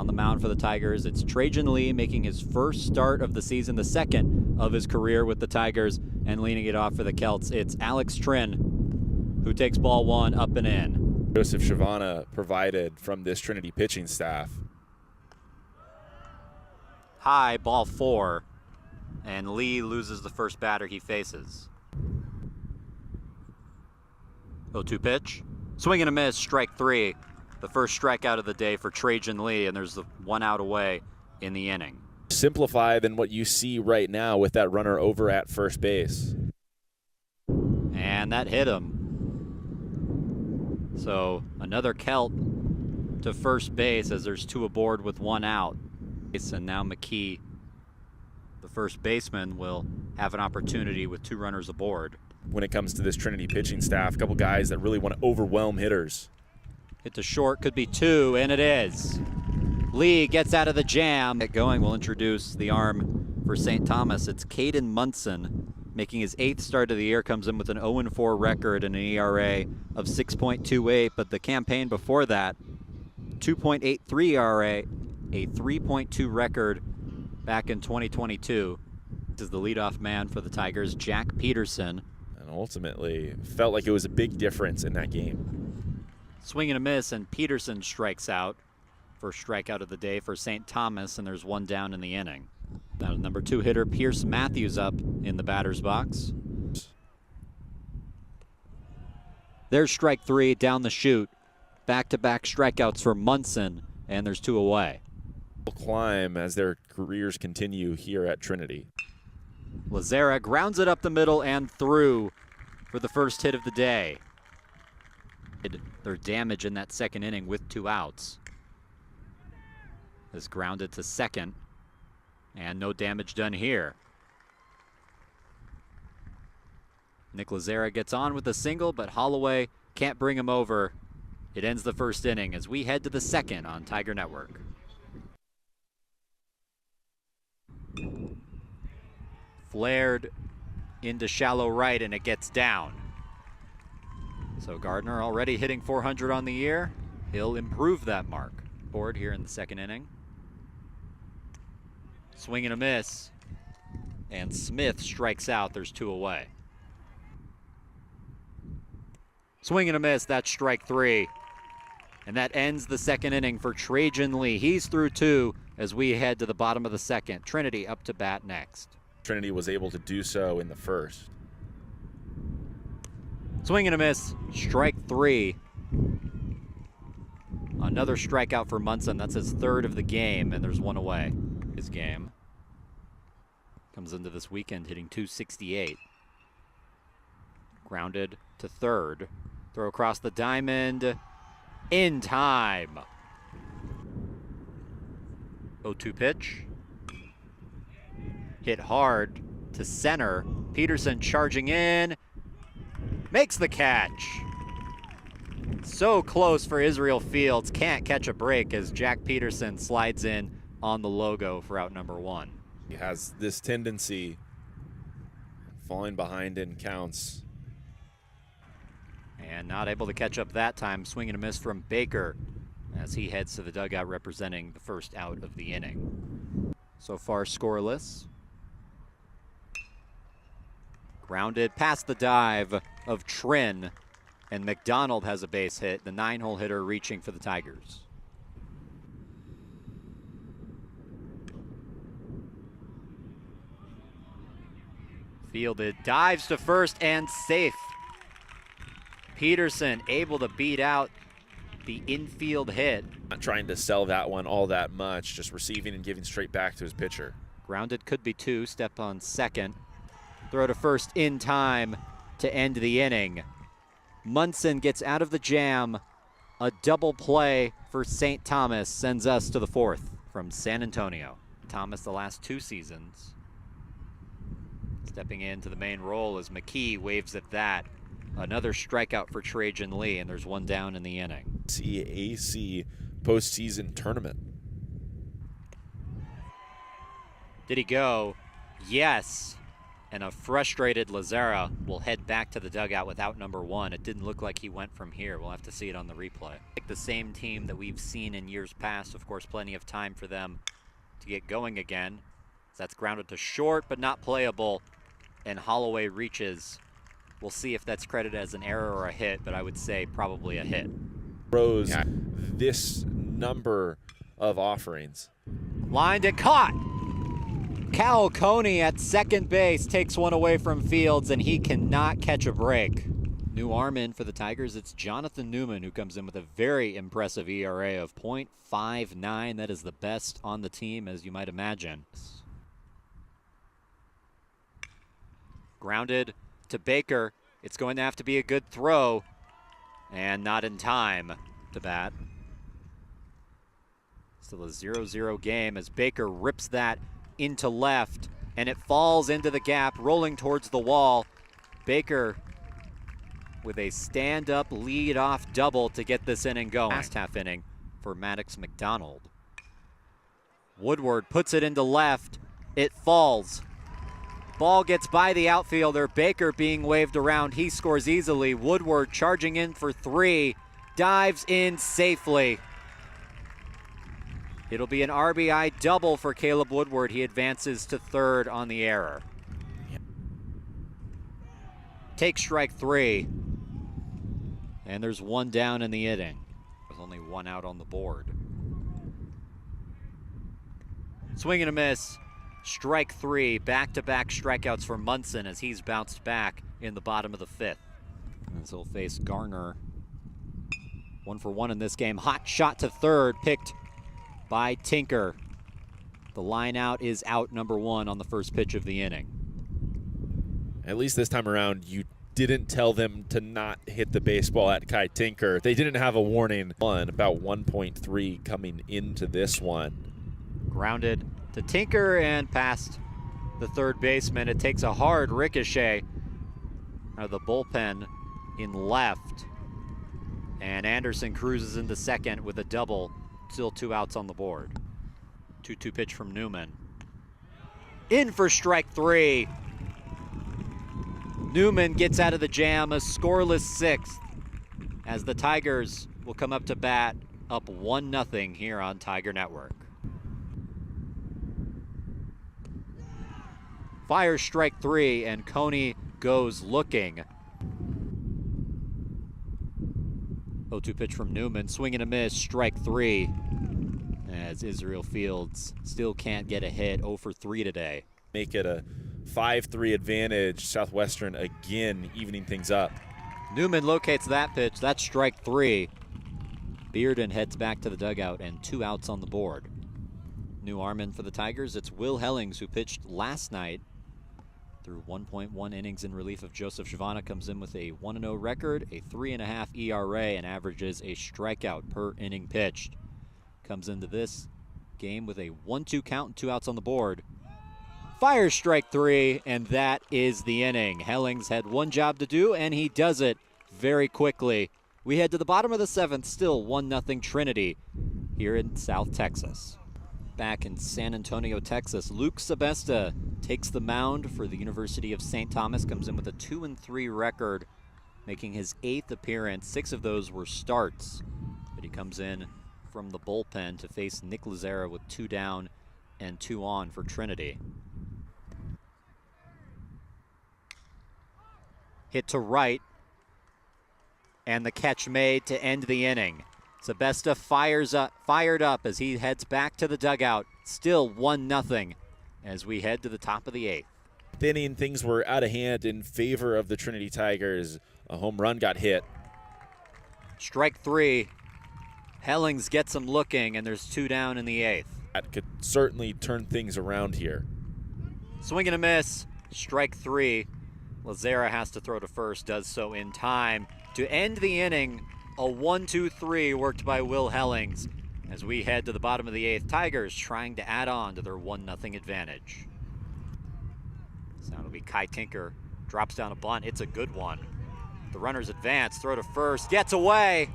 On the mound for the Tigers, it's Trajan Lee making his first start of the season, the second of his career with the Tigers, and leading it off for the Celts. It's Alex Trin who takes ball one up and in. Joseph Shavana provided from this Trinity pitching staff. High, ball four, and Lee loses the first batter he faces. 0-2 pitch. Swing and a miss, strike three. The first strikeout of the day for Trajan Lee, and there's the 1 out away in the inning. Simplify than what you see right now with that runner over at first base. And that hit him. So another Celt to first base as there's 2 aboard with 1 out. And now McKee, the first baseman, will have an opportunity with 2 runners aboard. When it comes to this Trinity pitching staff, a couple guys that really want to overwhelm hitters. Hit to short, could be 2, and it is. Lee gets out of the jam. Get going, we'll introduce the arm for St. Thomas. It's Caden Munson, making his 8th start of the year, comes in with an 0-4 record and an ERA of 6.28, but the campaign before that, 2.83 ERA, a 3.2 record back in 2022. This is the leadoff man for the Tigers, Jack Peterson. And ultimately, felt like it was a big difference in that game. Swing and a miss, and Peterson strikes out. First strikeout of the day for St. Thomas, and there's 1 down in the inning. Now number 2 hitter Pierce Matthews up in the batter's box. There's strike 3 down the chute. Back-to-back strikeouts for Munson, and there's 2 away. Climb as their careers continue here at Trinity. Lazera grounds it up the middle and through for the first hit of the day. Their damage in that second inning with 2 outs. Is grounded to second, and no damage done here. Nick Lazera gets on with a single, but Holloway can't bring him over. It ends the first inning as we head to the second on Tiger Network. Flared into shallow right, and it gets down. So Gardner already hitting 400 on the year. He'll improve that mark. Board here in the second inning. Swing and a miss. And Smith strikes out. There's 2 away. Swing and a miss. That's strike 3. And that ends the second inning for Trajan Lee. He's through 2 as we head to the bottom of the second. Trinity up to bat next. Trinity was able to do so in the first. Swing and a miss, strike 3. Another strikeout for Munson. That's his 3rd of the game, and there's 1 away. His game comes into this weekend hitting .268. Grounded to third. Throw across the diamond. In time. 0-2 pitch. Hit hard to center. Peterson charging in. Makes the catch. So close for Israel Fields. Can't catch a break as Jack Peterson slides in on the logo for out number 1. He has this tendency falling behind in counts. And not able to catch up that time. Swing and a miss from Baker as he heads to the dugout representing the first out of the inning. So far scoreless. Grounded past the dive of Trin, and McDonald has a base hit, the 9-hole hitter reaching for the Tigers. Fielded, dives to first and safe. Peterson able to beat out the infield hit. Not trying to sell that one all that much, just receiving and giving straight back to his pitcher. Grounded, could be 2, step on second. Throw to first in time to end the inning. Munson gets out of the jam. A double play for St. Thomas sends us to the 4th from San Antonio. Thomas the last 2 seasons. Stepping into the main role as McKee waves at that. Another strikeout for Trajan Lee, and there's 1 down in the inning. CAC postseason tournament. Did he go? Yes. And a frustrated Lazara will head back to the dugout without number 1. It didn't look like he went from here. We'll have to see it on the replay. Like the same team that we've seen in years past. Of course, plenty of time for them to get going again. That's grounded to short, but not playable. And Holloway reaches. We'll see if that's credited as an error or a hit, but I would say probably a hit. Rose, this number of offerings. Lined and caught. Cal Coney at second base takes one away from Fields, and he cannot catch a break. New arm in for the Tigers. It's Jonathan Newman, who comes in with a very impressive ERA of .59. That is the best on the team, as you might imagine. Grounded to Baker. It's going to have to be a good throw, and not in time to bat. Still a 0-0 game as Baker rips that into left, and it falls into the gap, rolling towards the wall. Baker with a stand-up lead-off double to get this inning going. Last half inning for Maddox McDonald. Woodward puts it into left. It falls. Ball gets by the outfielder. Baker being waved around. He scores easily. Woodward charging in for 3. Dives in safely. It'll be an RBI double for Caleb Woodward. He advances to third on the error. Take strike 3. And there's 1 down in the inning with only 1 out on the board. Swing and a miss. Strike 3. Back-to-back strikeouts for Munson as he's bounced back in the bottom of the 5th. As he'll face Garner. 1 for 1 in this game. Hot shot to third, picked by Tinker. The line out is out number 1 on the first pitch of the inning. At least this time around, you didn't tell them to not hit the baseball at Kai Tinker. They didn't have a warning. About 1.3 coming into this one. Grounded to Tinker and past the third baseman. It takes a hard ricochet out of the bullpen in left. And Anderson cruises into second with a double. Still 2 outs on the board. 2-2 pitch from Newman. In for strike 3. Newman gets out of the jam, a scoreless 6th, as the Tigers will come up to bat up 1-0 here on Tiger Network. Fires strike 3, and Coney goes looking. 0-2 pitch from Newman, swing and a miss, strike 3. As Israel Fields still can't get a hit, 0 for 3 today. Make it a 5-3 advantage. Southwestern again evening things up. Newman locates that pitch, that's strike 3. Bearden heads back to the dugout and 2 outs on the board. New arm in for the Tigers, it's Will Hellings, who pitched last night through 1.1 innings in relief of Joseph Shavana. Comes in with a 1-0 record, a 3.5 ERA, and averages a strikeout per inning pitched. Comes into this game with a 1-2 count and 2 outs on the board. Fires strike 3, and that is the inning. Hellings had one job to do, and he does it very quickly. We head to the bottom of the 7th, still 1-0 Trinity here in South Texas. Back in San Antonio, Texas, Luke Sebesta takes the mound for the University of St. Thomas. Comes in with a 2-3 record, making his 8th appearance. 6 of those were starts, but he comes in from the bullpen to face Nick Lazara with 2 down and 2 on for Trinity. Hit to right, and the catch made to end the inning. Sebesta fired up as he heads back to the dugout. Still 1-0 as we head to the top of the 8th. Inning, things were out of hand in favor of the Trinity Tigers. A home run got hit. Strike 3. Hellings gets him looking, and there's 2 down in the 8th. That could certainly turn things around here. Swing and a miss. Strike 3. Lazara has to throw to first, does so in time. To end the inning, a 1-2-3 worked by Will Hellings as we head to the bottom of the 8th. Tigers trying to add on to their 1-0 advantage. So it'll be Kai Tinker. Drops down a bunt. It's a good one. The runners advance. Throw to first. Gets away.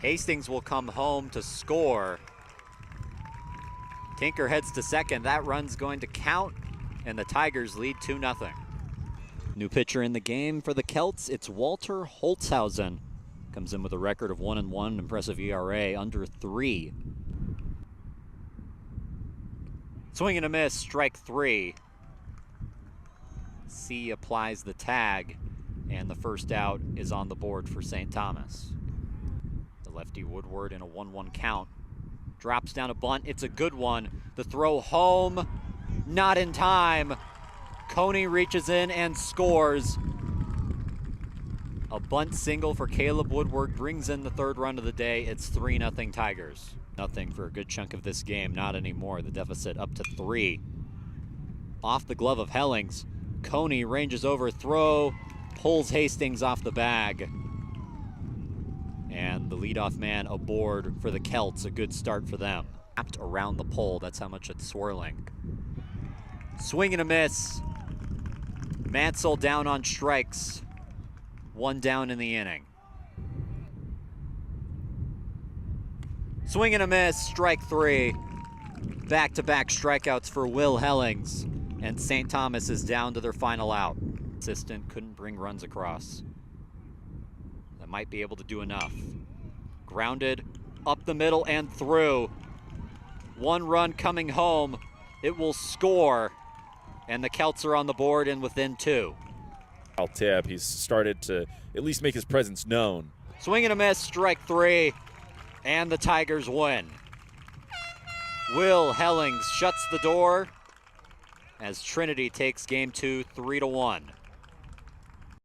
Hastings will come home to score. Tinker heads to second. That run's going to count, and the Tigers lead 2-0. New pitcher in the game for the Celts, it's Walter Holtzhausen. Comes in with a record of 1-1, impressive ERA, under 3. Swing and a miss, strike 3. C applies the tag, and the first out is on the board for St. Thomas. The lefty Woodward in a 1-1 count. Drops down a bunt, it's a good one. The throw home, not in time. Coney reaches in and scores. A bunt single for Caleb Woodward brings in the third run of the day. It's 3-0 Tigers. Nothing for a good chunk of this game, not anymore. The deficit up to 3. Off the glove of Hellings. Coney ranges over, throw, pulls Hastings off the bag. And the leadoff man aboard for the Celts, a good start for them. Wrapped around the pole, that's how much it's swirling. Swing and a miss. Mansell down on strikes. 1 down in the inning. Swing and a miss, strike 3. Back-to-back strikeouts for Will Hellings. And St. Thomas is down to their final out. Assistant couldn't bring runs across. That might be able to do enough. Grounded, up the middle and through. 1 run coming home. It will score. And the Celts are on the board and within 2. I'll tip. He's started to at least make his presence known. Swing and a miss, strike 3. And the Tigers win. Will Hellings shuts the door as Trinity takes game 2 3-1.